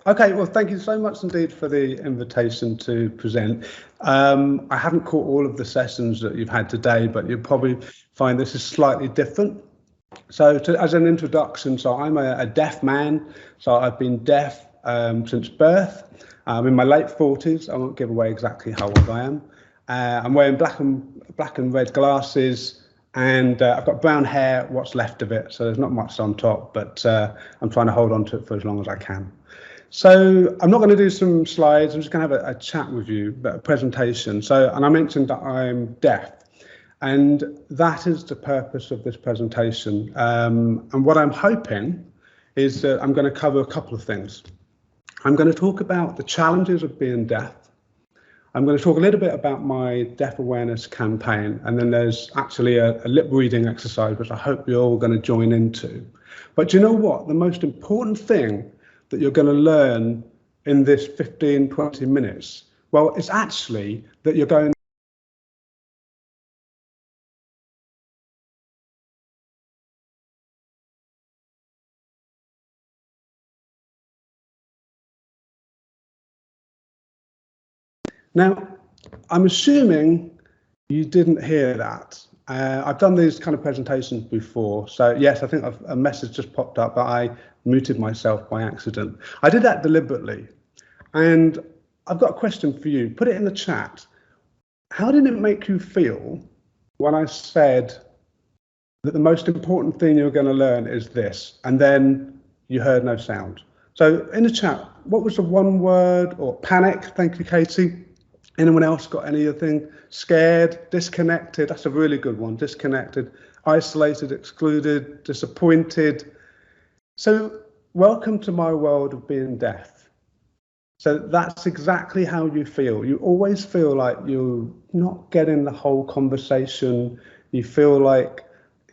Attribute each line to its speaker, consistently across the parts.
Speaker 1: Okay, well, thank you so much indeed for the invitation to present. I haven't caught all of the sessions that you've had today, but you'll probably find this is slightly different. So as an introduction, so I'm a deaf man, so I've been deaf since birth. I'm in my late 40s. I won't give away exactly how old I am. I'm wearing black and red glasses, and I've got brown hair, what's left of it, so there's not much on top, but I'm trying to hold on to it for as long as I can. So I'm not going to do some slides, I'm just going to have a chat with you, a presentation. And I mentioned that I'm deaf, and that is the purpose of this presentation. And what I'm hoping is that I'm going to cover a couple of things. I'm going to talk about the challenges of being deaf. I'm going to talk a little bit about my deaf awareness campaign, and then there's actually a lip reading exercise, which I hope you're all going to join into. But do you know what? The most important thing that you're going to learn in this 15, 20 minutes, well, it's actually that you're going Now, I'm assuming you didn't hear that. I've done these kind of presentations before, so yes, I think a message just popped up, but I muted myself by accident. I did that deliberately, and I've got a question for you. Put it in the chat. How did it make you feel when I said that the most important thing you're going to learn is this, and then you heard no sound? So in the chat, what was the one word? Or panic? Thank you, Katie. Anyone else got anything? Scared, disconnected, that's a really good one. Disconnected, isolated, excluded, disappointed. So welcome to my world of being deaf. So that's exactly how you feel. You always feel like you're not getting the whole conversation. You feel like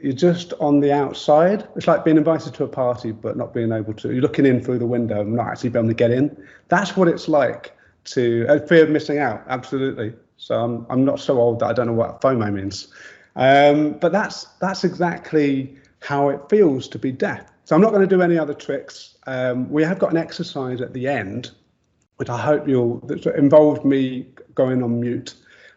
Speaker 1: you're just on the outside. It's like being invited to a party, but not being able to. You're looking in through the window and not actually being able to get in. That's what it's like. Fear of missing out, absolutely. So I'm not so old that I don't know what FOMO means, but that's exactly how it feels to be deaf. So I'm not going to do any other tricks. We have got an exercise at the end, which I hope that involved me going on mute,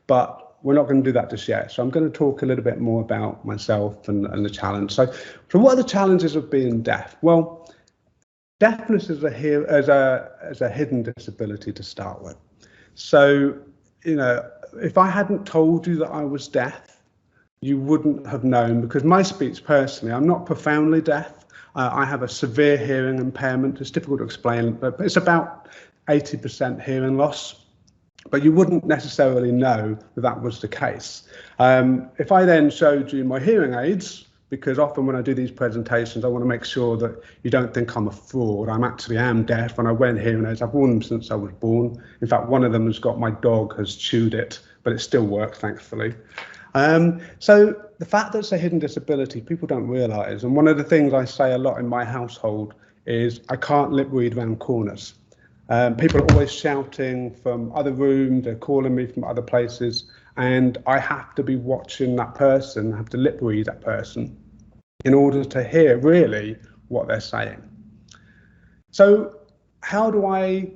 Speaker 1: but we're not going to do that just yet. So I'm going to talk a little bit more about myself and the challenge. So what are the challenges of being deaf? Well, deafness is a hidden disability to start with. So, you know, if I hadn't told you that I was deaf, you wouldn't have known, because my speech personally, I'm not profoundly deaf. I have a severe hearing impairment. It's difficult to explain, but it's about 80% hearing loss. But you wouldn't necessarily know that that was the case. If I then showed you my hearing aids, because often when I do these presentations, I want to make sure that you don't think I'm a fraud. I am deaf, and I wear hearing aids. I've worn them since I was born. In fact, one of them has got, my dog has chewed it, but it still works, thankfully. So the fact that it's a hidden disability, people don't realise. And one of the things I say a lot in my household is I can't lip read around corners. People are always shouting from other rooms, they're calling me from other places, and I have to be watching that person, I have to lip read that person in order to hear really what they're saying. So how do I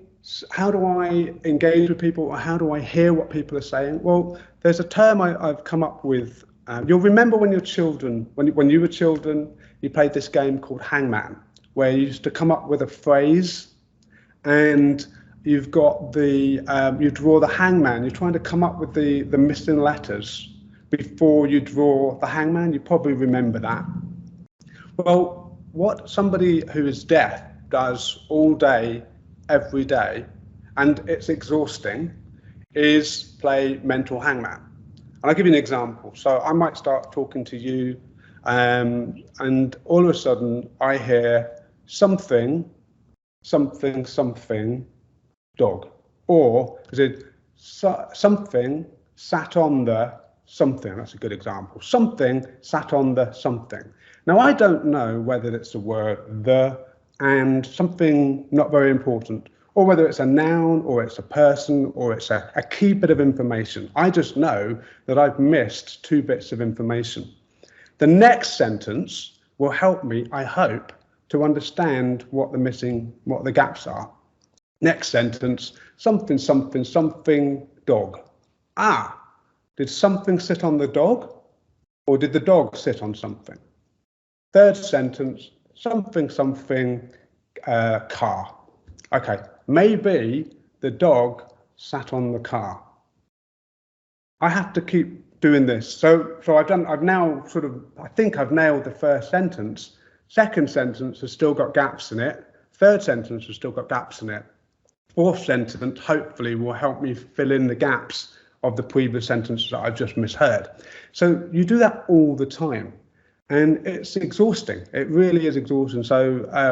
Speaker 1: engage with people, or how do I hear what people are saying? Well, there's a term I've come up with. You'll remember when you're children, when you were children, you played this game called Hangman, where you used to come up with a phrase, and you've got you draw the hangman. You're trying to come up with the missing letters before you draw the hangman. You probably remember that. Well, what somebody who is deaf does all day, every day, and it's exhausting, is play mental hangman. And I'll give you an example. So I might start talking to you, and all of a sudden I hear something, dog, or is it something sat on the something? That's a good example. Something sat on the something. Now, I don't know whether it's the word the and something not very important, or whether it's a noun, or it's a person, or it's a key bit of information. I just know that I've missed 2 bits of information. The next sentence will help me, I hope, to understand what the gaps are. Next sentence, something, something, something, dog. Ah, did something sit on the dog, or did the dog sit on something? Third sentence, something, something, car. Okay, maybe the dog sat on the car. I have to keep doing this. So I've now I think I've nailed the first sentence. Second sentence has still got gaps in it. Third sentence has still got gaps in it. Fourth sentence hopefully will help me fill in the gaps of the previous sentences that I've just misheard. So you do that all the time, and it's exhausting. It really is exhausting. So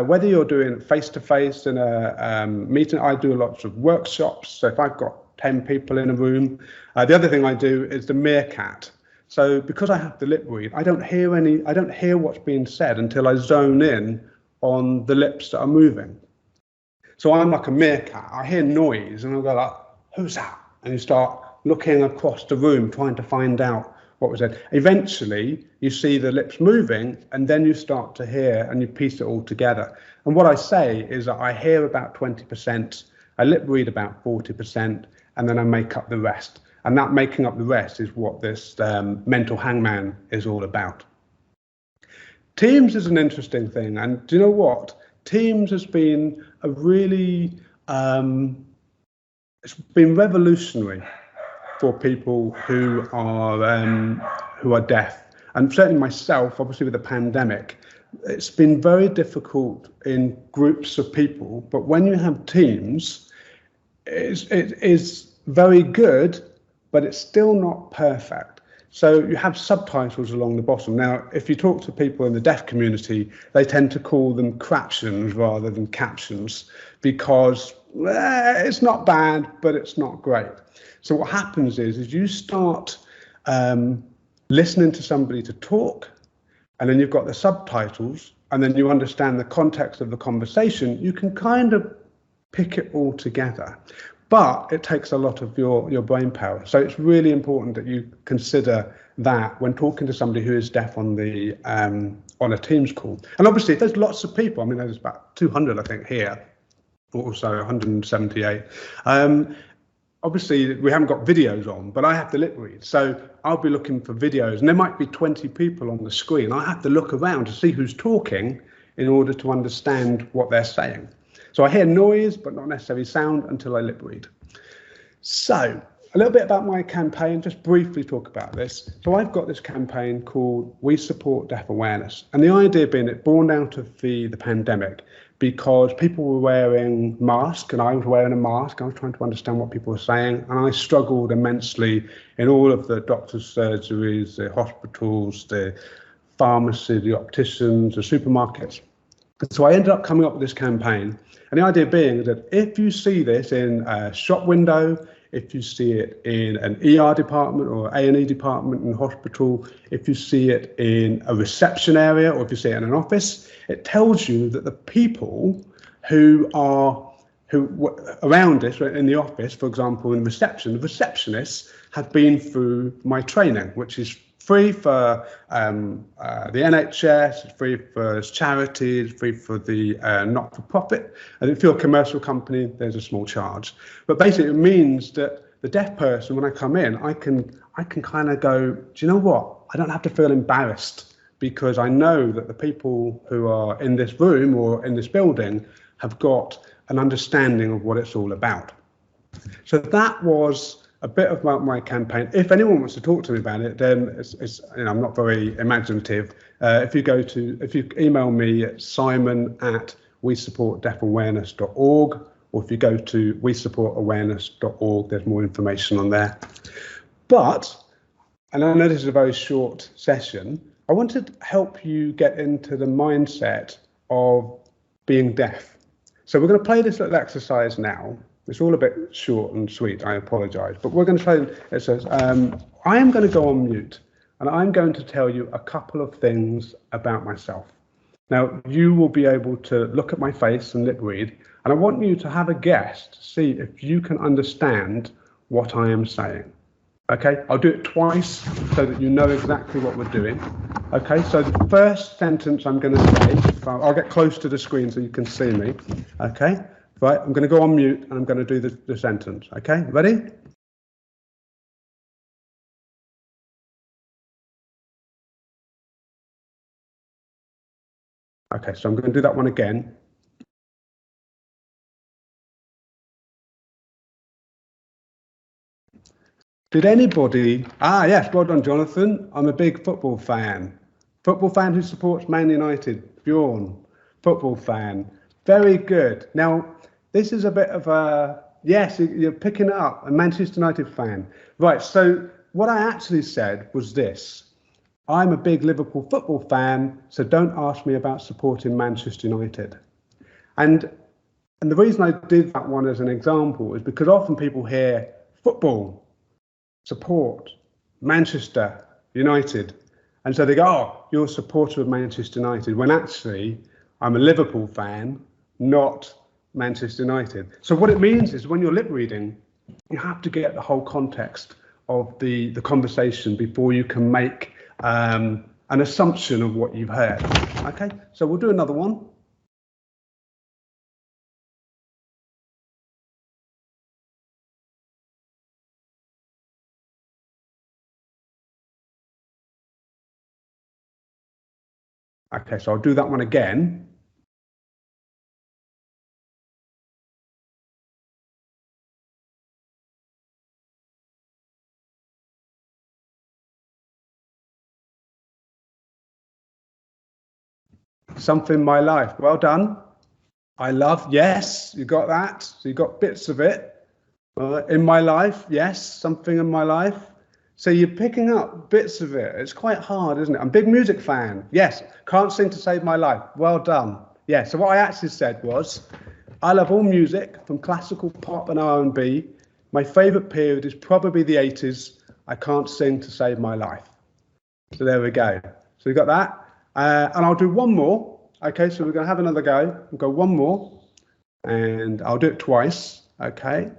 Speaker 1: whether you're doing face-to-face in a meeting, I do lots of workshops. So if I've got 10 people in a room, the other thing I do is the meerkat. So because I have the lip read, I don't hear what's being said until I zone in on the lips that are moving. So I'm like a meerkat. I hear noise and I'll go like, who's that? And you start looking across the room, trying to find out what was said. Eventually, you see the lips moving, and then you start to hear and you piece it all together. And what I say is that I hear about 20%, I lip read about 40%, and then I make up the rest. And that making up the rest is what this mental hangman is all about. Teams is an interesting thing. And do you know what? Teams has been a really, it's been revolutionary for people who are deaf. And certainly myself, obviously with the pandemic, it's been very difficult in groups of people. But when you have teams, it is very good, but it's still not perfect. So you have subtitles along the bottom. Now, if you talk to people in the deaf community, they tend to call them craptions rather than captions, because it's not bad, but it's not great. So what happens is you start listening to somebody to talk, and then you've got the subtitles, and then you understand the context of the conversation. You can kind of pick it all together. But it takes a lot of your brain power. So it's really important that you consider that when talking to somebody who is deaf on the on a Teams call. And obviously, if there's lots of people, I mean, there's about 200, I think, here, also 178. Obviously, we haven't got videos on, but I have the lip read. So I'll be looking for videos, and there might be 20 people on the screen. I have to look around to see who's talking in order to understand what they're saying. So I hear noise, but not necessarily sound until I lip read. So a little bit about my campaign, just briefly talk about this. So I've got this campaign called We Support Deaf Awareness. And the idea being it born out of the pandemic, because people were wearing masks and I was wearing a mask. I was trying to understand what people were saying. And I struggled immensely in all of the doctors' surgeries, the hospitals, the pharmacy, the opticians, the supermarkets. And so I ended up coming up with this campaign. And the idea being that if you see this in a shop window, if you see it in an ER department or A&E department in a hospital, if you see it in a reception area, or if you see it in an office, it tells you that the people who around us in the office, for example, in reception, the receptionists have been through my training, which is free for the NHS, it's free for charities, free for the not-for-profit. And if you're a commercial company, there's a small charge. But basically, it means that the deaf person, when I come in, I can kind of go, do you know what? I don't have to feel embarrassed, because I know that the people who are in this room or in this building have got an understanding of what it's all about. So that was a bit of my campaign. If anyone wants to talk to me about it, then it's I'm not very imaginative. If you email me at simon@wesupportdeafawareness.org, or if you go to wesupportawareness.org, there's more information on there. But, and I know this is a very short session, I want to help you get into the mindset of being deaf. So we're going to play this little exercise now. It's all a bit short and sweet, I apologise, but we're going to play. It says, I am going to go on mute, and I'm going to tell you a couple of things about myself. Now, you will be able to look at my face and lip read, and I want you to have a guess to see if you can understand what I am saying. Okay, I'll do it twice so that you know exactly what we're doing. Okay, so the first sentence I'm going to say, I'll get close to the screen so you can see me. Okay. Right, I'm going to go on mute and I'm going to do the sentence. Okay, ready? Okay, so I'm going to do that one again. Did anybody, yes, well done, Jonathan. I'm a big football fan. Football fan who supports Man United. Bjorn, football fan. Very good. Now, this is a bit of a, yes, you're picking it up, a Manchester United fan. Right, so what I actually said was this. I'm a big Liverpool football fan, so don't ask me about supporting Manchester United. And the reason I did that one as an example is because often people hear football, support, Manchester United. And so they go, oh, you're a supporter of Manchester United, when actually I'm a Liverpool fan, not Manchester United. So what it means is when you're lip reading, you have to get the whole context of the conversation before you can make an assumption of what you've heard. Okay, so we'll do another one. Okay, so I'll do that one again. Something in my life. Well done. I love, yes, you got that. So you got bits of it. In my life, yes, something in my life. So you're picking up bits of it. It's quite hard, isn't it? I'm a big music fan. Yes, can't sing to save my life. Well done. Yeah, so what I actually said was, I love all music, from classical, pop and R&B. My favourite period is probably the 80s. I can't sing to save my life. So there we go. So you got that. And I'll do one more. Okay, so we're going to have another go. We'll go one more. And I'll do it twice. Okay.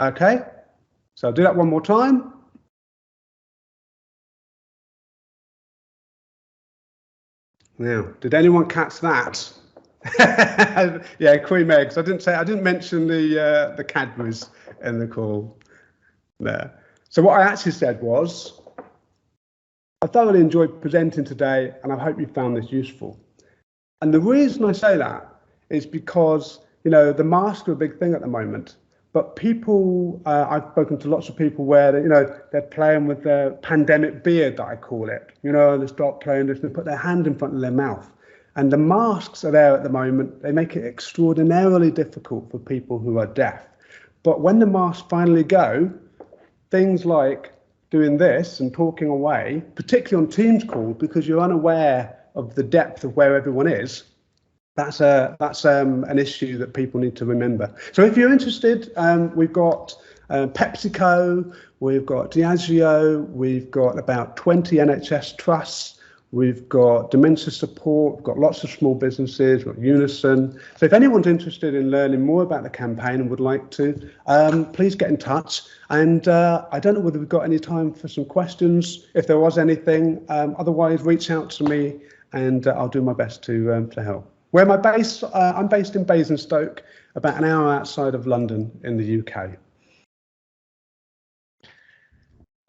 Speaker 1: Okay, so I'll do that one more time. Now, did anyone catch that? Yeah, cream eggs. I didn't mention the Cadbury's in the call there. So what I actually said was, I thoroughly enjoyed presenting today, and I hope you found this useful. And the reason I say that is because, you know, the masks are a big thing at the moment. But people, I've spoken to lots of people where, you know, they're playing with the pandemic beard, that I call it. You know, they start playing this, they put their hand in front of their mouth. And the masks are there at the moment. They make it extraordinarily difficult for people who are deaf. But when the masks finally go, things like doing this and talking away, particularly on Teams calls, because you're unaware of the depth of where everyone is, that's an issue that people need to remember. So if you're interested, we've got PepsiCo, we've got Diageo, we've got about 20 NHS trusts, we've got dementia support, we've got lots of small businesses, we've got Unison. So if anyone's interested in learning more about the campaign and would like to, please get in touch. And I don't know whether we've got any time for some questions, if there was anything. Otherwise, reach out to me and I'll do my best to help. Where am I based? I'm based in Basingstoke, about an hour outside of London in the UK.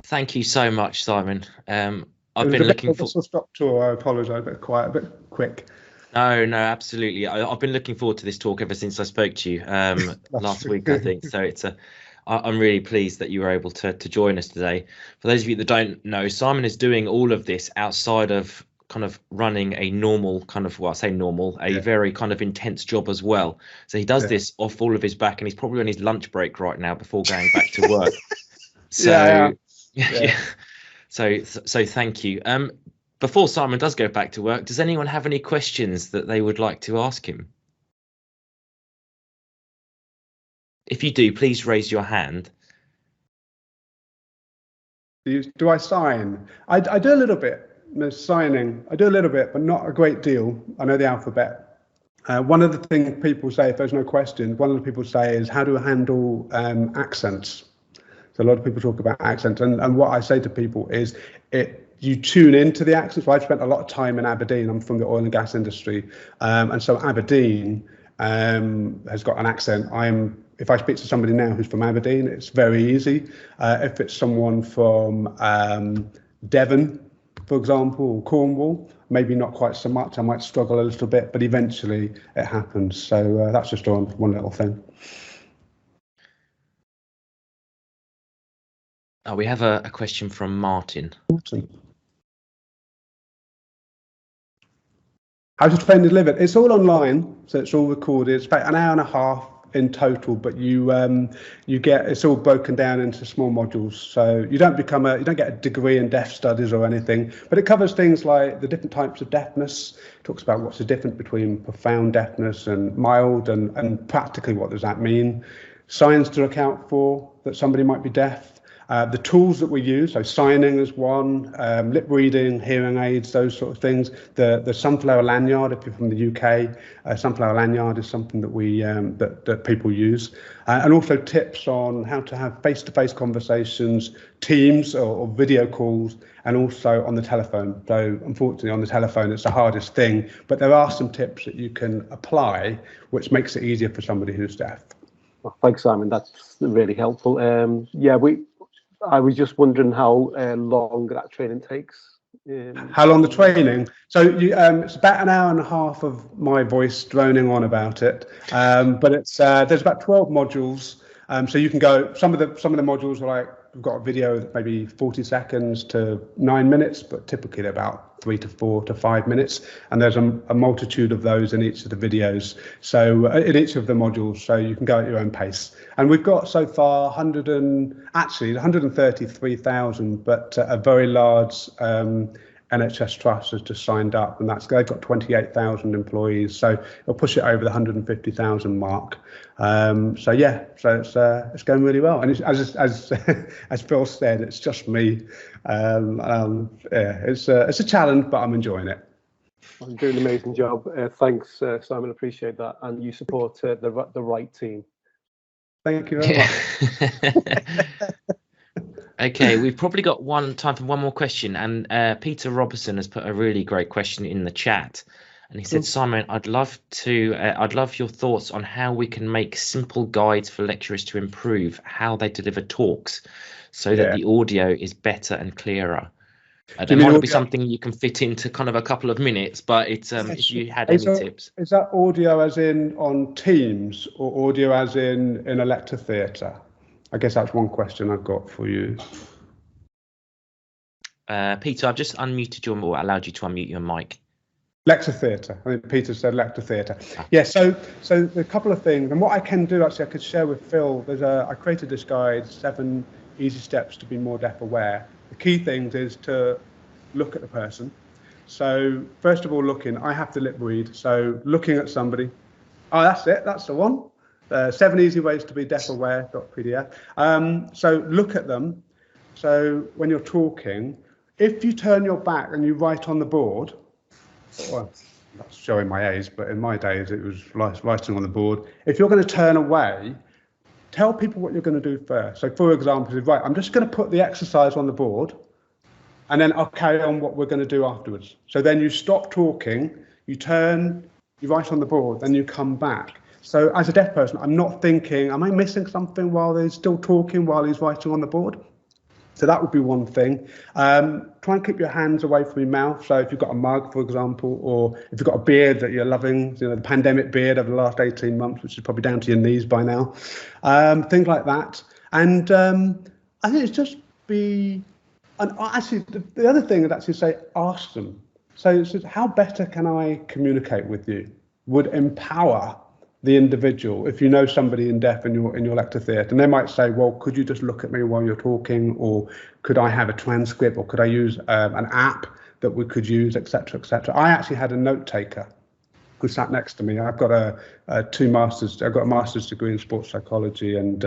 Speaker 2: Thank you so much, Simon. I've been looking for
Speaker 1: a stop tour. I apologise, a bit quiet, a bit quick.
Speaker 2: No, absolutely. I've been looking forward to this talk ever since I spoke to you last week, I think. So I'm really pleased that you were able to join us today. For those of you that don't know, Simon is doing all of this outside of kind of running a normal kind of, well, I say normal, very kind of intense job as well. So he does this off all of his back, and he's probably on his lunch break right now before going back to work. So so thank you. Before Simon does go back to work, does anyone have any questions that they would like to ask him? If you do, please raise your hand.
Speaker 1: Do I sign? I do a little bit. Signing, I do a little bit, but not a great deal. I know the alphabet. One of the things people say, if there's no question, one of the people say is, how do I handle accents? So a lot of people talk about accents, and what I say to people is, it you tune into the accent. So I've spent a lot of time in Aberdeen. I'm from the oil and gas industry, and so Aberdeen has got an accent. If I speak to somebody now who's from Aberdeen, it's very easy. If it's someone from Devon, for example, or Cornwall, maybe not quite so much. I might struggle a little bit, but eventually it happens. So that's just one little thing.
Speaker 2: We have a question from Martin.
Speaker 1: How to train and deliver it? It's all online, so it's all recorded. It's about an hour and a half in total, but you get, it's all broken down into small modules. So you don't get a degree in deaf studies or anything, but it covers things like the different types of deafness. It talks about what's the difference between profound deafness and mild, and practically what does that mean. Signs to account for that somebody might be deaf. The tools that we use, so signing is one, lip reading, hearing aids, those sort of things. The sunflower lanyard, if you're from the UK, sunflower lanyard is something that we that people use, and also tips on how to have face-to-face conversations, Teams or video calls, and also on the telephone. So unfortunately, on the telephone, it's the hardest thing, but there are some tips that you can apply, which makes it easier for somebody who's deaf.
Speaker 3: Well, thanks, Simon. That's really helpful. I was just wondering how long that training takes.
Speaker 1: How long the training? So it's about an hour and a half of my voice droning on about it, but it's there's about 12 modules. So you can go. Some of the modules are like, we've got a video that maybe 40 seconds to 9 minutes, but typically they're about 3 to 4 to 5 minutes, and there's a multitude of those in each of the videos. So in each of the modules, so you can go at your own pace. And we've got so far 133,000, but a very large NHS Trust has just signed up, and they've got 28,000 employees, so it'll push it over the 150,000 mark. So it's going really well, and as Phil said, it's just me. It's a challenge, but I'm enjoying it.
Speaker 3: I'm doing an amazing job. Thanks, Simon. Appreciate that, and you support the right team.
Speaker 1: Thank you very much.
Speaker 2: Okay, we've probably got time for one more question, and Peter Robertson has put a really great question in the chat, and he said, Simon, I'd love your thoughts on how we can make simple guides for lecturers to improve how they deliver talks, so that the audio is better and clearer. It might not be something you can fit into kind of a couple of minutes, but it's if you had any tips.
Speaker 1: Is that audio as in on Teams, or audio as in a lecture theatre? I guess that's one question I've got for you.
Speaker 2: Peter, I've just unmuted or allowed you to unmute your mic.
Speaker 1: Lecture theatre. I think Peter said lecture theatre. Yeah, so a couple of things. And what I can do, actually, I could share with Phil. I created this guide, 7 easy steps to be more deaf aware. The key things is to look at the person. So first of all, I have to lip read. So looking at somebody. Oh, that's it. That's the one. 7 easy ways to be deaf aware.pdf. So look at them. So when you're talking, if you turn your back and you write on the board, well, that's showing my age, but in my days it was writing on the board. If you're going to turn away, tell people what you're going to do first. So for example, right, I'm just going to put the exercise on the board, and then I'll carry on what we're going to do afterwards. So then you stop talking, you turn, you write on the board, then you come back. So as a deaf person, I'm not thinking, am I missing something while they're still talking, while he's writing on the board? So that would be one thing. Try and keep your hands away from your mouth. So if you've got a mug, for example, or if you've got a beard that you're loving, the pandemic beard over the last 18 months, which is probably down to your knees by now, things like that. And I think it's just and actually, the other thing is actually say, ask them. So how better can I communicate with you? Would empower the individual. If you know somebody in deaf in your lecture theatre, and they might say, well, could you just look at me while you're talking, or could I have a transcript, or could I use an app that we could use, etc., etc. I actually had a note taker who sat next to me. I've got a master's degree in sports psychology and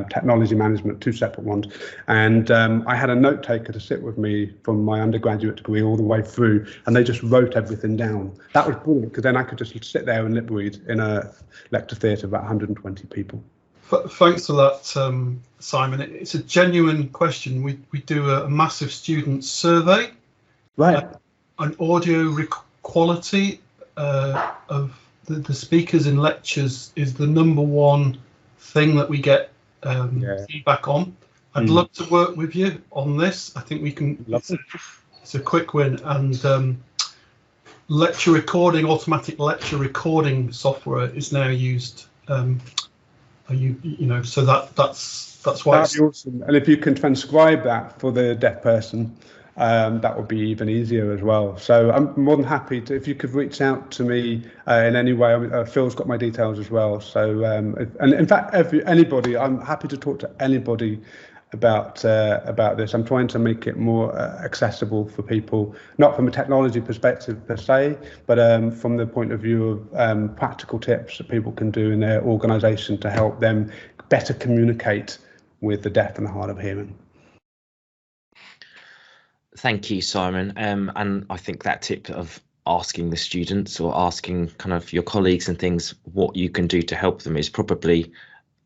Speaker 1: technology management, 2 separate ones, and I had a note taker to sit with me from my undergraduate degree all the way through, and they just wrote everything down. That was brilliant, because then I could just sit there and lip read in a lecture theatre of about 120 people.
Speaker 4: Thanks for that, Simon. It's a genuine question. We do a massive student survey
Speaker 1: Right.
Speaker 4: An audio quality of the speakers in lectures is the #1 thing that we get feedback on. I'd love to work with you on this. I think we can. It's a quick win. And lecture recording, automatic lecture recording software is now used. So that's why.
Speaker 1: That'd be awesome. And if you can transcribe that for the deaf person, that would be even easier as well. So I'm more than happy to, if you could reach out to me in any way. I mean, Phil's got my details as well. So and in fact, anybody, I'm happy to talk to anybody about this. I'm trying to make it more accessible for people, not from a technology perspective per se, but from the point of view of practical tips that people can do in their organisation to help them better communicate with the deaf and the hard of hearing.
Speaker 2: Thank you, Simon. And I think that tip of asking the students or asking kind of your colleagues and things what you can do to help them is probably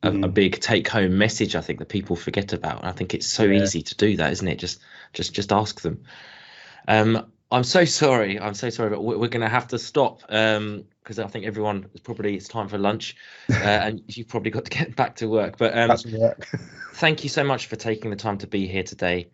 Speaker 2: a big take-home message, I think, that people forget about. And I think it's so easy to do that, isn't it? Just ask them. I'm so sorry, but we're going to have to stop because I think everyone is probably, it's time for lunch, and you've probably got to get back to work. But thank you so much for taking the time to be here today.